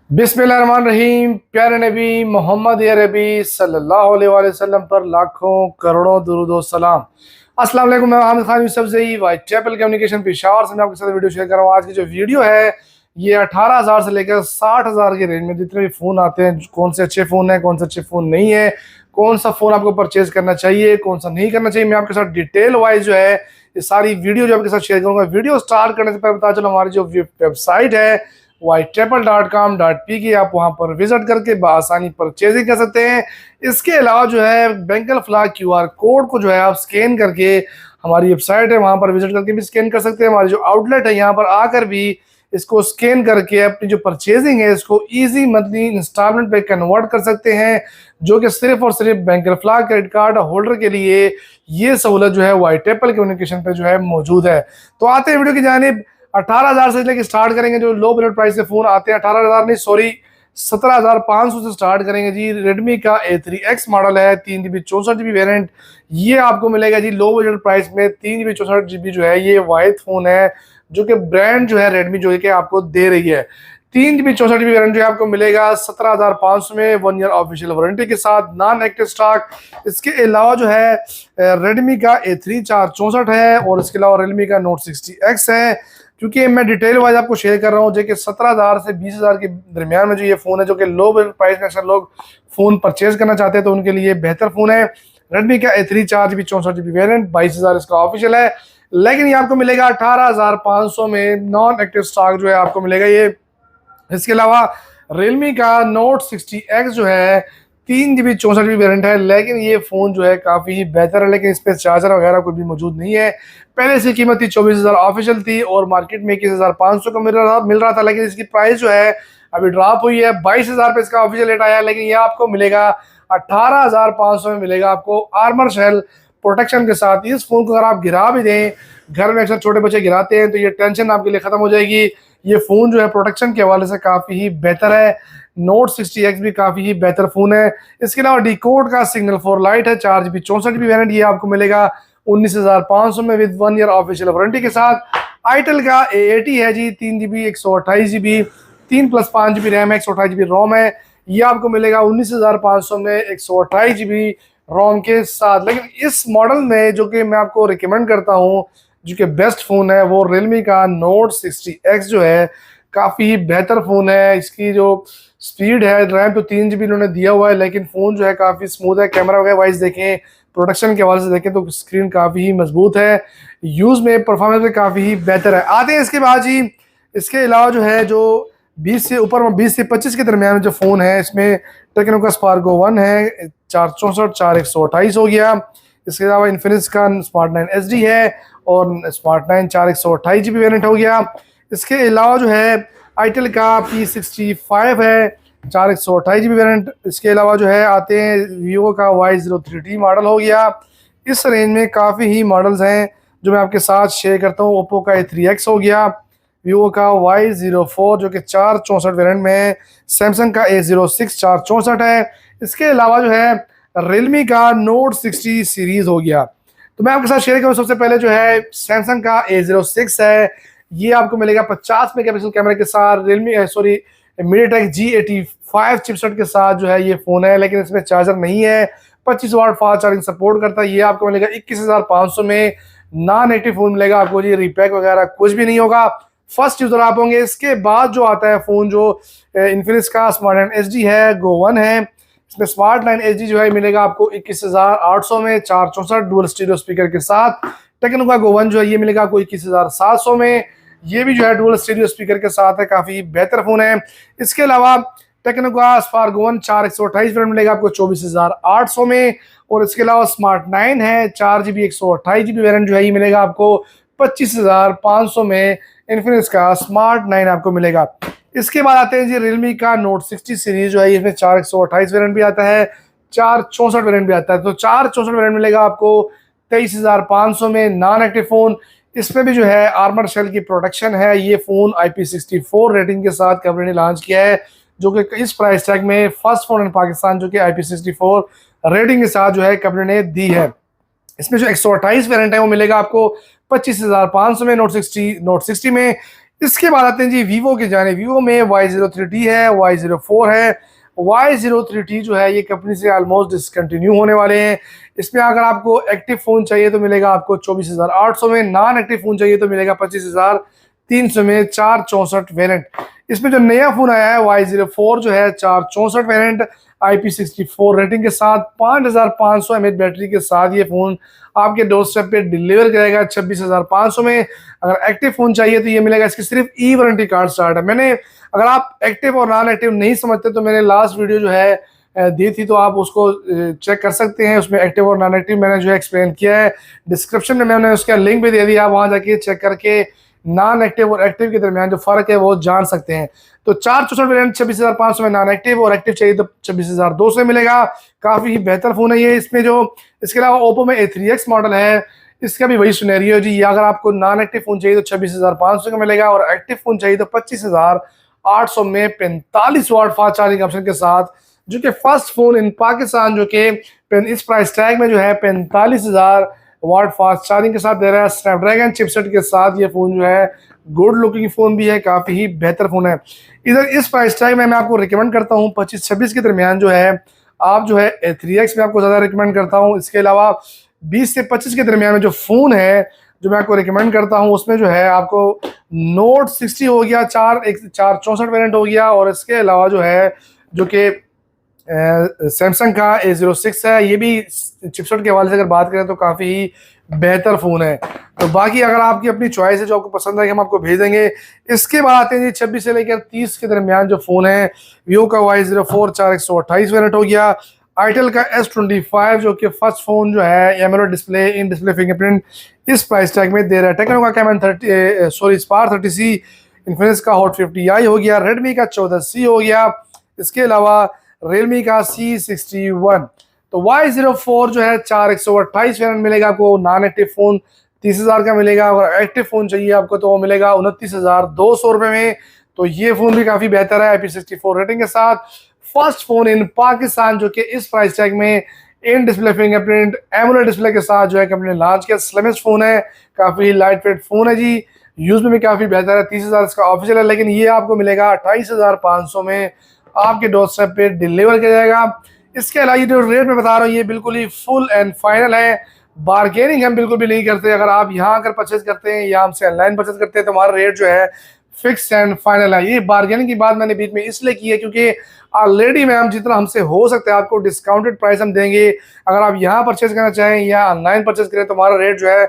बिस्मिल्लाहिर्रहमानिर्रहीम। प्यारे नबी मोहम्मद अरबी सल्लल्लाहु अलैहि वसल्लम पर लाखों करोड़ों दुरूद व सलाम। अस्सलाम वालेकुम। मैं Hamid Khan Yousafzai white chapel communication Peshawar से मैं आपके साथ वीडियो शेयर कर रहा हूँ। आज की जो वीडियो है ये 18,000 से लेकर 60,000 के रेंज में जितने भी फ़ोन आते हैं, कौन से अच्छे फ़ोन हैं, कौन से अच्छे फ़ोन नहीं है, कौन सा फ़ोन आपको परचेज करना चाहिए, कौन सा नहीं करना चाहिए, मैं आपके साथ डिटेल वाइज जो है ये सारी वीडियो जो आपके साथ शेयर करूँगा। वीडियो स्टार्ट करने से पहले बता चलो, हमारी जो वेबसाइट है whitechapel.com.pk, आप वहां पर विजिट करके बआसानी परचेजिंग कर सकते हैं। इसके अलावा जो है बैंकल फ्लैग क्यूआर कोड को जो है आप स्कैन करके, हमारी वेबसाइट है वहां पर विजिट करके भी स्कैन कर सकते हैं। हमारी जो आउटलेट है यहाँ पर आकर भी इसको स्कैन करके अपनी जो परचेजिंग है इसको इजी मंथली इंस्टॉलमेंट पे कन्वर्ट कर सकते हैं, जो कि सिर्फ और सिर्फ बैंकल फ्लैग क्रेडिट कार्ड होल्डर के लिए ये सहूलत जो है व्हाइट एप्पल कम्युनिकेशन पे जो है मौजूद है। तो आते हैं वीडियो की जानिब। 18,000 से लेकर स्टार्ट करेंगे। जो लो बजट प्राइस के फोन आते हैं 18,000 नहीं, सॉरी 17,500 से स्टार्ट करेंगे जी। रेडमी का A3X मॉडल है, 3 GB 64 GB वेरिएंट, ये आपको मिलेगा जी लो बजट प्राइस में। 3 GB 64 GB जो है ये वाहिद फोन है जो कि ब्रांड जो है रेडमी जो है कि आपको दे रही है। 3 GB 64 GB वेरिएंट जो है आपको मिलेगा 17,500 में, 1 ईयर ऑफिशियल वारंटी के साथ, नॉन एक्टिव स्टॉक। इसके अलावा जो है रेडमी का A3 464 है और इसके अलावा रियलमी का Note 60X है। क्योंकि मैं डिटेल वाइज आपको शेयर कर रहा हूँ जो कि 17,000 से 20,000 के दरमियान में जो ये फ़ोन है, जो कि लो प्राइस में अक्सर लोग फ़ोन परचेज करना चाहते हैं, तो उनके लिए बेहतर फ़ोन है। रेडमी का A3 4 GB 64 GB वेरिएंट, 22,000 इसका ऑफिशियल है, लेकिन ये आपको मिलेगा 18,500 में, नॉन एक्टिव स्टॉक जो है आपको मिलेगा ये। इसके अलावा रियलमी का Note 60X जो है 3 GB 64 GB वेरिएंट है, लेकिन ये फ़ोन जो है काफ़ी बेहतर है, लेकिन इस पर चार्जर वगैरह कोई भी मौजूद नहीं है। पहले इसकी कीमत थी 24,000 ऑफिशियल थी और मार्केट में 21,500 का मिल रहा था, लेकिन इसकी प्राइस जो है अभी ड्रॉप हुई है। 22,000 पे इसका ऑफिशियल रेट आया है, लेकिन ये आपको मिलेगा 18,500 में मिलेगा आपको आर्मर शेल प्रोटेक्शन के साथ। इस फोन को अगर आप गिरा भी दें, घर में अक्सर छोटे बच्चे गिराते हैं, तो ये टेंशन आपके लिए खत्म हो जाएगी। ये फोन जो है प्रोटेक्शन के हवाले से काफी ही बेहतर है। Note 60X भी काफी ही बेहतर फोन है। इसके अलावा डीकोड का सिग्नल 4 लाइट है, 4 GB 64 GB वेरिएंट, ये आपको मिलेगा 19,500 में विद 1 ईयर ऑफिशियल वारंटी के साथ। आईटेल का A80 है जी, 3 GB 128 GB, 3+5 GB रैम है, 128 GB रोम है, ये आपको मिलेगा 19,500 में 128 GB रोम के साथ। लेकिन इस मॉडल में जो कि मैं आपको रिकमेंड करता हूँ, जो कि बेस्ट फ़ोन है, वो रियलमी का Note 60X जो है काफ़ी बेहतर फ़ोन है। इसकी जो स्पीड है, रैम तो 3 GB इन्होंने दिया हुआ है, लेकिन फ़ोन जो है काफ़ी स्मूथ है। कैमरा वगैरह वाइज देखें, प्रोडक्शन के हवाले से देखें तो स्क्रीन काफ़ी ही मजबूत है, यूज़ में परफॉर्मेंस भी काफ़ी ही बेहतर है। आते हैं इसके बाद जी, इसके अलावा जो है जो 20 से ऊपर 20 से 25 के दरमियान में जो फ़ोन है, इसमें टेक्नो का स्पार्को 1 है, 464 4128 हो गया। इसके अलावा इन्फिनिक्स का स्मार्ट 9 SD है और स्मार्ट 9 4128 GB वेरिएंट हो गया। इसके अलावा जो है आईटेल का P65 है, 4128 GB वेरिएंट। इसके अलावा जो है आते हैं वीवो का Y03T मॉडल हो गया। इस रेंज में काफ़ी ही मॉडल्स हैं जो मैं आपके साथ शेयर करता हूँ। ओप्पो का A3X हो गया, वीवो का Y04 जो कि 464 वेरिएंट में है, सैमसंग का A06 464 है। इसके अलावा जो है रियलमी का Note 60 सीरीज हो गया। तो मैं आपके साथ शेयर करूँ, सबसे पहले जो है सैमसंग का A06 है, ये आपको मिलेगा 50 मेगापिक्सल कैमरे के साथ, Realme sorry MediaTek G85 chipset के साथ जो है ये फ़ोन है, लेकिन इसमें चार्जर नहीं है। 25 वाट फास्ट चार्जिंग सपोर्ट करता है। ये आपको मिलेगा 21,500 में, नॉन एक्टिव फ़ोन मिलेगा आपको जी, रीपैक वगैरह कुछ भी नहीं होगा, फर्स्ट यूज़र आप होंगे। इसके बाद जो आता है फ़ोन जो इन्फिनिक्स का स्मार्ट 9 SD है, गो 1 है, इसमें स्मार्ट 9 SD जो है मिलेगा आपको 21,800 में, 464 डुअल स्टीरियो स्पीकर के साथ। टेक्नो का गो 1 जो है ये मिलेगा आपको 21,700 में, ये भी जो है डुअल स्टीरियो स्पीकर के साथ है, काफ़ी बेहतर फ़ोन है। इसके अलावा टेक्नो का स्पार्को 1 4128 वेरिएंट मिलेगा आपको 24,800 में, और इसके अलावा स्मार्ट 9 है 4 GB 128 GB वेरिएंट जो है ये मिलेगा आपको 25,500 में। इन्फिनिक्स का स्मार्ट 9 आपको मिलेगा। इसके बाद आते हैं जी रियलमी का Note 60 सीरीज जो है, इसमें 4 128 वेरिएंट भी आता है, 4 64 वेरिएंट भी आता है। तो 4 64 वेरिएंट मिलेगा आपको 23,500 में, नॉन एक्टिव फ़ोन। इसमें भी जो है आर्मर शेल की प्रोटेक्शन है। ये फ़ोन IP64 रेटिंग के साथ कंपनी ने लॉन्च किया है, जो कि इस प्राइस टैग में फर्स्ट फ़ोन इन पाकिस्तान जो कि IP64 रेटिंग के साथ जो है कंपनी ने दी है। इसमें जो 128 वेरिएंट है वो मिलेगा आपको 25,500 में, Note 60 में। इसके बाद आते हैं जी वीवो के जाने। वीवो में Y03T है, Y04 है। Y03T जो है ये कंपनी से ऑलमोस्ट डिसकंटिन्यू होने वाले हैं। इसमें अगर आपको एक्टिव फ़ोन चाहिए तो मिलेगा आपको 24,800 में, नॉन एक्टिव फ़ोन चाहिए तो मिलेगा 25,300 में, 464 वेरिएंट। इसमें जो नया फ़ोन आया है Y04 जो है 464 वेरिएंट, IP64 रेटिंग के साथ, 5500 mAh बैटरी के साथ ये फ़ोन आपके डोर स्टेप पे डिलीवर करेगा 26,500 में। अगर एक्टिव फ़ोन चाहिए तो ये मिलेगा, इसकी सिर्फ ई वारंटी कार्ड स्टार्ट है। मैंने, अगर आप एक्टिव और नॉन एक्टिव नहीं समझते तो मैंने लास्ट वीडियो जो है दी थी, तो आप उसको चेक कर सकते हैं। उसमें एक्टिव और नॉन एक्टिव मैंने जो है एक्सप्लेन किया है। डिस्क्रिप्शन में मैंने उसका लिंक भी दे दिया, आप वहाँ जाके चेक करके नॉन एक्टिव और एक्टिव के दरमियान जो फ़र्क है वो जान सकते हैं। तो 464 वेरिएंट 26,500 में नॉन एक्टिव, और एक्टिव चाहिए तो 26,200 में मिलेगा। काफ़ी ही बेहतर फ़ोन है ये। इसमें जो, इसके अलावा ओप्पो में A3X मॉडल है, इसका भी वही सिनेरियो जी। अगर आपको नॉन एक्टिव फ़ोन चाहिए तो 26,500 का मिलेगा, और एक्टिव फ़ोन चाहिए तो 25,800 में 45 वाट फास्ट चार्जिंग ऑप्शन के साथ, जो कि फर्स्ट फ़ोन इन पाकिस्तान जो कि इस प्राइस टैग में जो है 45,000 वाट फास्ट चार्जिंग के साथ दे रहा है। स्नैपड्रैगन चिपसेट के साथ ये फ़ोन जो है गुड लुकिंग फ़ोन भी है, काफ़ी ही बेहतर फ़ोन है। इधर इस प्राइस टैग में मैं आपको रिकमेंड करता हूँ 25-26 के दरमियान जो है आप जो है A3X में आपको ज़्यादा रिकमेंड करता हूँ। इसके अलावा 20 से 25 के दरमियान में जो फ़ोन है जो मैं आपको रिकमेंड करता हूँ, उसमें जो है आपको नोट 60 हो गया, 464 वेरिएंट हो गया, और इसके अलावा जो है जो कि सैमसंग का A06 है, ये भी चिपसेट के हवाले से अगर बात करें तो काफ़ी ही बेहतर फ़ोन है। तो बाकी अगर आपकी अपनी चॉइस है, जो आपको पसंद है, हम आपको भेज देंगे। इसके बाद आते हैं जी 26 से लेकर 30 के दरमियान जो फ़ोन है, वीवो का Y04 4128 वेरिएंट हो गया, आईटेल का S25 जो कि फर्स्ट फ़ोन जो है AMOLED display, in display fingerprint, इस प्राइस टैग में दे रहा है। टेक्नो का कैमन स्पार 30C, इन्फिनिक्स का हॉट 50i हो गया, रेडमी का 14C हो गया, इसके अलावा रियलमी का C61। तो Y04 जो है 4128 वेरिएंट मिलेगा आपको। नॉन एक्टिव फ़ोन 30,000 का मिलेगा, अगर एक्टिव फ़ोन चाहिए आपको तो वो मिलेगा 29,200 रुपये में। तो ये फ़ोन भी काफ़ी बेहतर है IP64 रेटिंग के साथ। फर्स्ट फ़ोन इन पाकिस्तान जो कि इस प्राइस टैग में इन डिस्प्ले फिंगरप्रिंट एमोलेड डिस्प्ले के साथ जो है कंपनी ने लॉन्च किया। स्लिमेस्ट फ़ोन है, काफ़ी लाइट वेट फ़ोन है जी, यूज़ में भी काफ़ी बेहतर है। 30,000 इसका ऑफिशियल है, लेकिन ये आपको मिलेगा 28,500 में, आपके डोर स्टेप पे डिलीवर किया जाएगा। इसके अलावा ये जो रेट मैं बता रहा हूँ ये बिल्कुल ही फुल एंड फाइनल है, बार्गेनिंग हम बिल्कुल भी नहीं करते। अगर आप यहाँ आकर परचेज करते हैं या हमसे ऑनलाइन परचेज करते हैं तो हमारा रेट जो है फिक्स एंड फाइनल है। ये बार्गेनिंग की बात मैंने बीच में इसलिए की है क्योंकि ऑलरेडी मैम जितना हमसे हो सकता है आपको डिस्काउंटेड प्राइस हम देंगे। अगर आप यहाँ परचेज करना चाहें या ऑनलाइन परचेज करें तो हमारा रेट जो है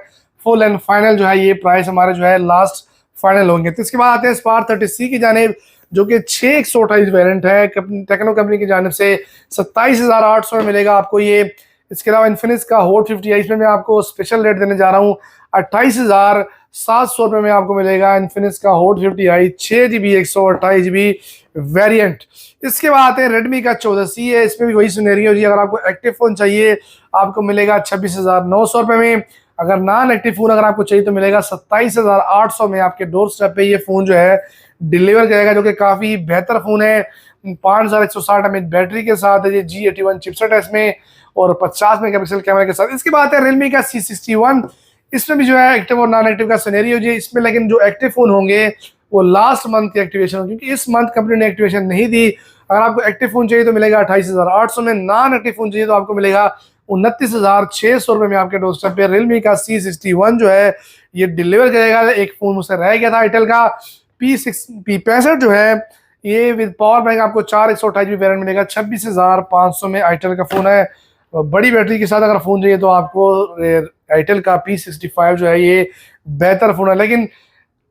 फुल एंड फाइनल जो है, ये प्राइस हमारे जो है लास्ट फाइनल होंगे। तो इसके बाद आते हैं स्पार 30C की जानिब, जो कि 628 वेरिएंट है, टेक्नो कंपनी की जानिब से 27,800 में मिलेगा आपको ये। इसके अलावा इन्फिनिक्स का हॉट 50i, इसमें मैं आपको स्पेशल रेट देने जा रहा हूँ 28,700 रुपये में आपको मिलेगा इन्फिनिक्स का hot 50i 6GB 128GB variant. इसके बाद आते हैं रेडमी का 14C है, इसमें भी वही सिनेरियो जी। अगर आपको एक्टिव फ़ोन चाहिए आपको मिलेगा 26,900 रुपये में, अगर नॉन एक्टिव फ़ोन अगर आपको चाहिए तो मिलेगा 27,800 में, आपके डोर स्टेप पे ये फ़ोन जो है डिलीवर करेगा, जो कि काफ़ी बेहतर फ़ोन है। 5160 mAh बैटरी के साथ है, ये G81 चिपसेट है इसमें, और 50 मेगापिक्सल कैमरे के साथ। इसके बाद है रियलमी का C61, इसमें भी जो है एक्टिव और नॉन एक्टिव का सिनेरियो जी। इसमें लेकिन जो एक्टिव फ़ोन होंगे वो लास्ट मंथ की एक्टिवेशन होगी, क्योंकि इस मंथ कंपनी ने एक्टिवेशन नहीं दी। अगर आपको एक्टिव फ़ोन चाहिए तो मिलेगा 28,800 में, नॉन एक्टिव फ़ोन चाहिए तो आपको मिलेगा 29,600 रुपये में आपके डोर स्टेप पे। रियलमी का C61 जो है ये डिलीवर करेगा। एक फ़ोन मुझसे रह गया था आईटेल का P65 जो है, ये विद पावर बैंक आपको 4128GB वेरिएंट मिलेगा, 26,500 में आईटेल का फ़ोन है। बड़ी बैटरी के साथ अगर फ़ोन चाहिए तो आपको आईटेल का P65 जो है ये बेहतर फ़ोन है। लेकिन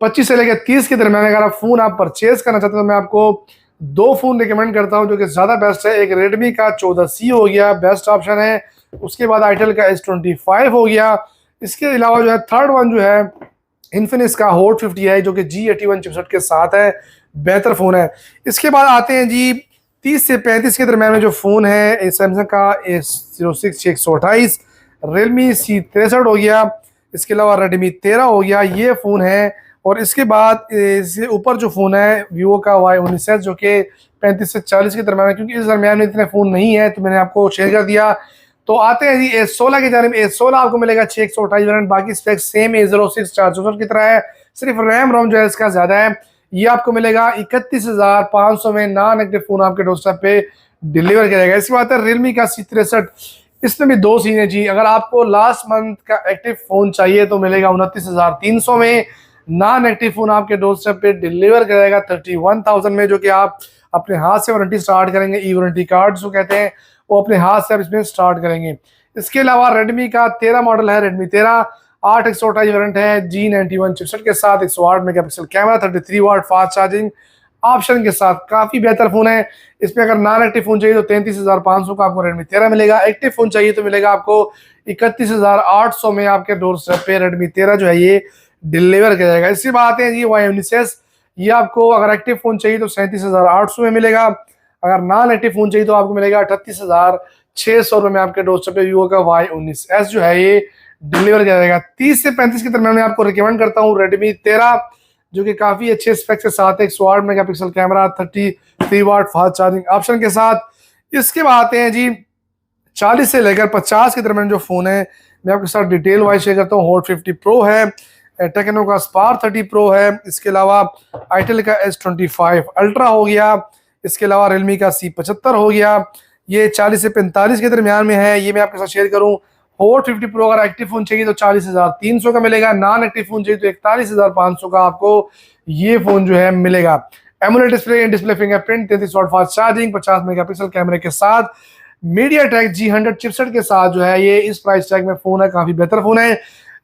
25 से लेकर 30 के दरमियान अगर आप फ़ोन आप परचेज करना चाहते हो तो मैं आपको दो फ़ोन रिकमेंड करता हूँ जो कि ज़्यादा बेस्ट है। एक रेडमी का 14C हो गया, बेस्ट ऑप्शन है। उसके बाद आईटेल का S25 हो गया। इसके अलावा जो है थर्ड वन जो है इन्फिनिक्स का हॉट 50i जो कि G81 चिपसेट के साथ है, बेहतर फ़ोन है। इसके बाद आते हैं जी 30 से 35 के दरमियान में जो फ़ोन है, सैमसंग का A06 128, रियलमी C63 हो गया, इसके अलावा रेडमी 13 हो गया, ये फ़ोन है। और इसके बाद इससे ऊपर जो फ़ोन है वीवो का Y19 जो कि 35 से 40 के दरमियान है, क्योंकि इस दरमियान में इतने फ़ोन नहीं है तो मैंने आपको शेयर कर दिया। तो आते हैं जी A16 के जानिब। A16 आपको मिलेगा 628 वेरिएंट, बाकी स्पेक्स सेम A06 464 की तरह है, सिर्फ रैम रोम जो है इसका ज़्यादा है। ये आपको मिलेगा 31,500 में, नॉन एक्टिव फ़ोन आपके डोरस्टेप पे डिलीवर करेगा। इसके बाद है रियलमी का C63। इसमें भी दो सीन है जी। अगर आपको लास्ट मंथ का एक्टिव फ़ोन चाहिए तो मिलेगा 29,300 में, नॉन एक्टिव फ़ोन आपके डोरस्टेप पे डिलीवर करेगा 31,000 में, जो कि आप अपने हाथ से वारंटी स्टार्ट करेंगे। ई वारंटी कार्ड जो कहते हैं वो अपने हाथ से आप इसमें स्टार्ट करेंगे। इसके अलावा रेडमी का 13 मॉडल है, रेडमी 13 8/128 वेरिएंट है, G91 चिपसेट के साथ, 108 megapixel camera, 33 watt fast charging option के साथ, काफ़ी बेहतर फ़ोन है। इसमें अगर नॉन एक्टिव फ़ोन चाहिए तो 33,500 का आपको रेडमी 13 मिलेगा। एक्टिव फ़ोन चाहिए तो मिलेगा आपको 31,800 में आपके डोरस्टेप पे रेडमी 13 जो है ये डिलीवर करेगा। इसकी बात है जी Y19, ये आपको अगर एक्टिव फ़ोन चाहिए तो 37,800 में मिलेगा। अगर नॉन एक्टिव फ़ोन चाहिए तो आपको मिलेगा 38,600 में आपके डोरस्टेप पे वीवो का Y19s जो है ये डिलीवर करेगा। 30 से 35 के दरमियान मैं आपको रिकमेंड करता हूँ रेडमी 13, जो कि काफ़ी अच्छे स्पेक्स के साथ है, 108 megapixel camera, 33 watt fast charging option के साथ। इसके बाद आते हैं जी 40 से लेकर 50 के दरमियान जो फ़ोन है मैं आपके साथ डिटेल वाइज शेयर करता हूँ। हॉट 50 प्रो है, टेक्नो का स्पार 30 प्रो है, इसके अलावा आईटेल का S25 अल्ट्रा हो गया, इसके अलावा रियलमी का C75 हो गया। ये 40 से 45 के दरमियान में है, ये मैं आपके साथ शेयर करूँ। हॉट 50 प्रो अगर एक्टिव फ़ोन चाहिए तो 40,300 का मिलेगा, नॉन एक्टिव फ़ोन चाहिए तो 41,500 का आपको ये फ़ोन जो है मिलेगा। AMOLED display, in display fingerprint, 33 watt fast charging, 50 megapixel कैमरे के साथ, मीडियाटेक G100 चिपसेट के साथ जो है ये इस प्राइस टैग में फ़ोन है, काफ़ी बेहतर फ़ोन है।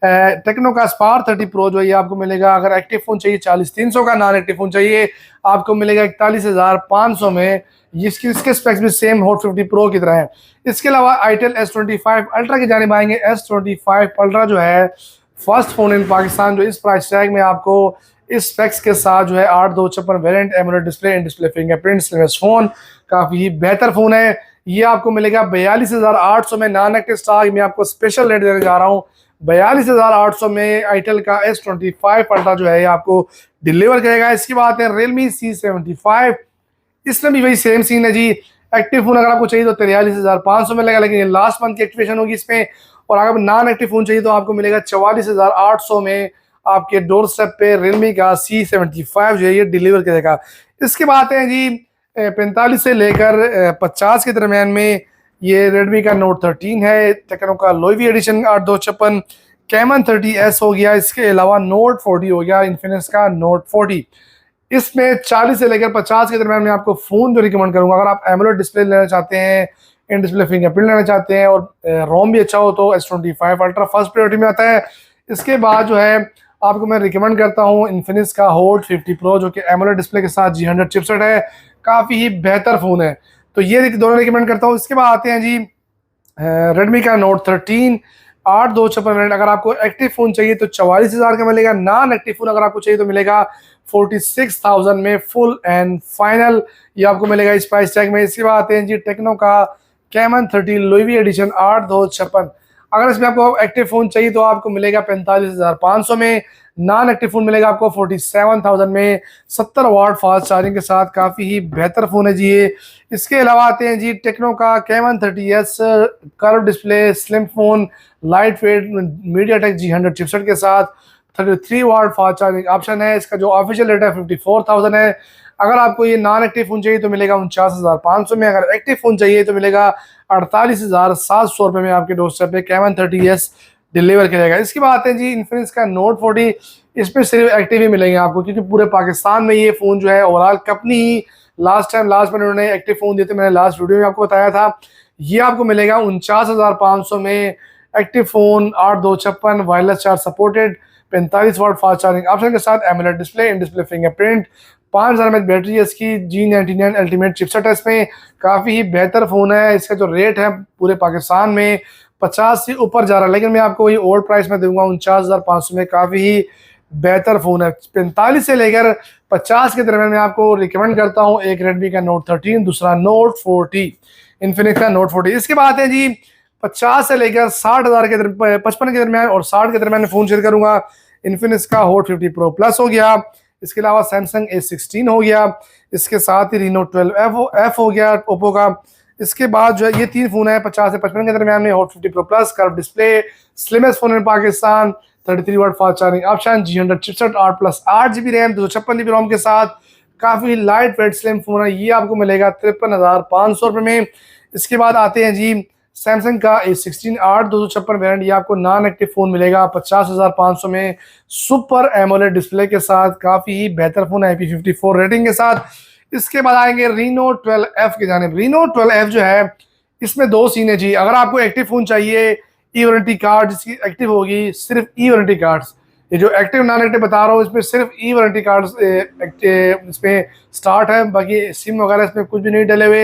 टेक्नो का स्पार 30 प्रो जो ये आपको मिलेगा, अगर एक्टिव फ़ोन चाहिए 40,300 का, नॉन एक्टिव फ़ोन चाहिए आपको मिलेगा 41,500 में। इसके स्पेक्स भी सेम हॉट 50 प्रो की तरह है। इसके अलावा आईटेल S25 अल्ट्रा की जानिब आएंगे। S25 अल्ट्रा जो है फर्स्ट फ़ोन इन पाकिस्तान जो इस प्राइस टैग में आपको इस स्पेक्स के साथ जो है 8/256 variant, AMOLED display, in display fingerprint, slimmest phone, काफ़ी बेहतर फ़ोन है। ये आपको मिलेगा 42,800 में, नॉन एक्टिव स्टॉक में आपको स्पेशल रेट देने जा रहा हूँ। 42,800 में आईटेल का S25 अल्ट्रा जो है ये आपको डिलीवर करेगा। इसकी बात है रियलमी C75, इसमें भी वही सेम सीन है जी। एक्टिव फोन अगर आपको चाहिए तो 43,500 मिलेगा, लेकिन ये लास्ट मंथ की एक्टिवेशन होगी इसमें। और अगर नॉन एक्टिव फोन चाहिए तो आपको मिलेगा 44,800 में आपके डोर स्टेप पे रियलमी का C75 जो है ये डिलीवर करेगा। इसके बाद है जी 45 से लेकर 50 के दरमियान में ये रेडमी का नोट 13 है, टेक्नो का लोवी एडिशन 8/256, कैमन 30S हो गया, इसके अलावा नोट 40 हो गया, इन्फिनिक्स का नोट 40। इसमें 40 से लेकर 50 के दरमियान में आपको फ़ोन जो रिकमेंड करूंगा, अगर आप एमोलेड डिस्प्ले लेना चाहते हैं, इन डिस्प्ले फिंगरप्रिंट लेना चाहते हैं और रोम भी अच्छा हो तो S25 अल्ट्रा फर्स्ट प्रायोरिटी में आता है। इसके बाद जो है आपको मैं रिकमेंड करता हूँ इन्फिनिक्स का हॉट 50 प्रो, जो कि एमोलेड डिस्प्ले के साथ G100 चिपसेट है, काफ़ी ही बेहतर फ़ोन है, तो ये दोनों रिकमेंड करता हूँ। इसके बाद आते हैं जी रेडमी का नोट 13 8/256 वेरिएंट। अगर आपको एक्टिव फ़ोन चाहिए तो 44,000 का मिलेगा, नॉन एक्टिव फ़ोन अगर आपको चाहिए तो मिलेगा 46,000 में फुल एंड फाइनल, ये आपको मिलेगा इस प्राइस टैग में। इसके बाद आते हैं जी टेक्नो का कैमन 30 लोवी एडिशन 8/256। अगर इसमें आपको एक्टिव फ़ोन चाहिए तो आपको मिलेगा 45,500 में, नॉन एक्टिव फ़ोन मिलेगा आपको 47,000 में, 70 वाट फास्ट चार्जिंग के साथ, काफ़ी ही बेहतर फ़ोन है जी ये। इसके अलावा आते हैं जी टेक्नो का Camon 30S curve display slim phone, light weight, MediaTek G100 chipset के साथ, 33 वाट फास्ट चार्जिंग ऑप्शन है। इसका जो ऑफिशियल रेट है 54,000 है। अगर आपको ये नॉन एक्टिव फ़ोन चाहिए तो मिलेगा 49,500 में, अगर एक्टिव फ़ोन चाहिए तो मिलेगा 48,700 रुपये में आपके डोरस्टेप पे कैमन 30S डिलीवर करेगा। इसके बाद आते हैं जी इन्फिनिक्स का नोट 40, इसमें सिर्फ एक्टिव ही मिलेंगे आपको, क्योंकि पूरे पाकिस्तान में ये फ़ोन जो है ओवरऑल कंपनी ही लास्ट में उन्होंने एक्टिव फ़ोन दिए थे, मैंने लास्ट वीडियो में आपको बताया था। ये आपको मिलेगा 49,500 में, active phone 8/256 wireless charge supported, 45 watt fast charging option के साथ, AMOLED display, in display fingerprint, 5000 mAh battery है इसकी, G99 अल्टीमेट चिपसेट है इसमें, काफ़ी ही बेहतर फ़ोन है। इसका जो रेट है पूरे पाकिस्तान में 50 से ऊपर जा रहा है, लेकिन मैं आपको ये ओल्ड प्राइस में दूंगा 49,500 में, काफ़ी ही बेहतर फ़ोन है। 45 से लेकर 50 के दरमियान मैं आपको रिकमेंड करता हूँ, एक रेडमी का नोट 13, दूसरा नोट 40, इन्फिनिक्स का नोट 40। इसके बाद है जी 50 से लेकर 60,000 के 55 के दरमियान और 60 के दरमियान फ़ोन शेयर करूँगा। इन्फिनिक्स का हॉट 50 प्रो प्लस हो गया, इसके अलावा सैमसंग A16 हो गया, इसके साथ ही रीनो 12F हो गया ओप्पो का। इसके बाद जो है ये 3 फ़ोन है 50 से 55 के दरमियान में, Hot 50 Pro Plus, curve display, slimmest phone in Pakistan, 33 watt fast charging option, G100 chipset, 8+8 GB RAM, 256 GB ROM के साथ काफ़ी लाइट वेट स्लिम फोन है। ये आपको मिलेगा 53,500 रुपये में। इसके बाद आते हैं जी सैमसंग का A16 8 256 वेरिएंट। ये आपको नॉन एक्टिव फ़ोन मिलेगा 50,500 में, सुपर एमोलेड डिस्प्ले के साथ, काफ़ी बेहतर फ़ोन है IP54 रेटिंग के साथ। इसके बाद आएंगे Reno 12F की जानिब। Reno 12F जो है इसमें दो सीन है जी। अगर आपको एक्टिव फ़ोन चाहिए, ई वारंटी कार्ड जिसकी एक्टिव होगी, सिर्फ ई वारंटी कार्ड्स, ये जो एक्टिव नॉन एक्टिव बता रहा हूँ इसमें सिर्फ ई वारंटी कार्ड्स इसमें स्टार्ट है, बाकी सिम वगैरह इसमें कुछ भी नहीं डले हुए।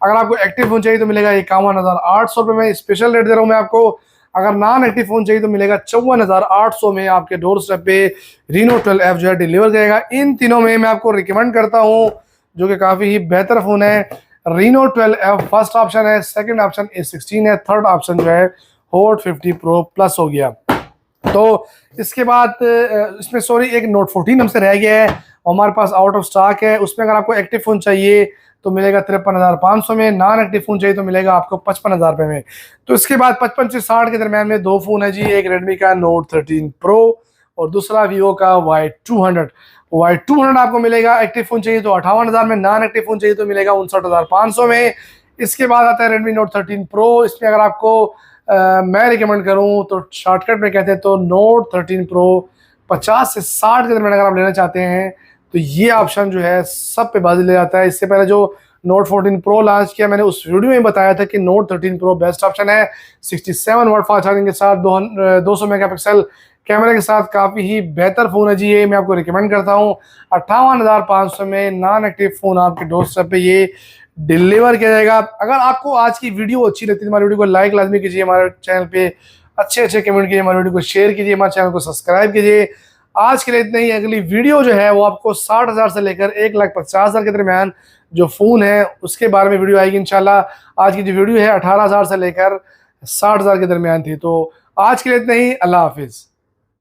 अगर आपको एक्टिव फोन चाहिए तो मिलेगा 51,800 रुपये में, स्पेशल रेट दे रहा हूँ मैं आपको। अगर नॉन एक्टिव फोन चाहिए तो मिलेगा 54,800 में आपके डोर स्टेप पे Reno 12F जो है डिलीवर करेगा। इन तीनों में मैं आपको रिकमेंड करता हूँ जो कि काफ़ी ही बेहतर फ़ोन है। Reno 12F फर्स्ट ऑप्शन है, सेकंड ऑप्शन A16 है, थर्ड ऑप्शन जो है Hot 50 Pro Plus हो गया। तो इसके बाद इसमें सॉरी एक Note 14 हमसे रह गया है, हमारे पास आउट ऑफ स्टॉक है। उसमें अगर आपको एक्टिव फ़ोन चाहिए तो मिलेगा 53,500 में, नॉन एक्टिव फ़ोन चाहिए तो मिलेगा आपको 55,000 रुपये में। तो इसके बाद 55 से 60 के दरमियान में दो फ़ोन है जी, एक रेडमी का Note 13 Pro और दूसरा वीवो का Y200। Y200 आपको मिलेगा, एक्टिव फ़ोन चाहिए तो 58,000 में, नॉन एक्टिव फ़ोन चाहिए तो मिलेगा 59,500 में। इसके बाद आता है Redmi Note 13 Pro। इसमें अगर आपको मैं रिकमेंड करूं तो शॉर्टकट में कहते हैं तो Note 13 Pro 50 से 60 के दरमियान अगर आप लेना चाहते हैं तो ये ऑप्शन जो है सब पे बाजी ले जाता है। इससे पहले जो Note 14 Pro लॉन्च किया मैंने उस वीडियो में बताया था कि Note 13 Pro बेस्ट ऑप्शन है, 67 वाट फास्ट चार्जिंग के साथ, 200 मेगापिक्सल कैमरे के साथ, काफ़ी ही बेहतर फ़ोन है जी। ये मैं आपको रिकमेंड करता हूँ। 58,500 में नॉन एक्टिव फ़ोन आपके डोर स्टेप पे ये डिलीवर किया जाएगा। अगर आपको आज की वीडियो अच्छी लगती है हमारी वीडियो को लाइक लाजमी कीजिए, हमारे चैनल पे अच्छे अच्छे कमेंट कीजिए, हमारी वीडियो को शेयर कीजिए, हमारे चैनल को सब्सक्राइब कीजिए। आज के लिए इतना ही। अगली वीडियो जो है वो आपको 60,000 से लेकर 1,50,000 के दरमियान जो फ़ोन है उसके बारे में वीडियो आएगी इंशाल्लाह। आज की जो वीडियो है 18,000 से लेकर 60,000 के दरमियान थी। तो आज के लिए इतना ही। अल्लाह हाफिज़।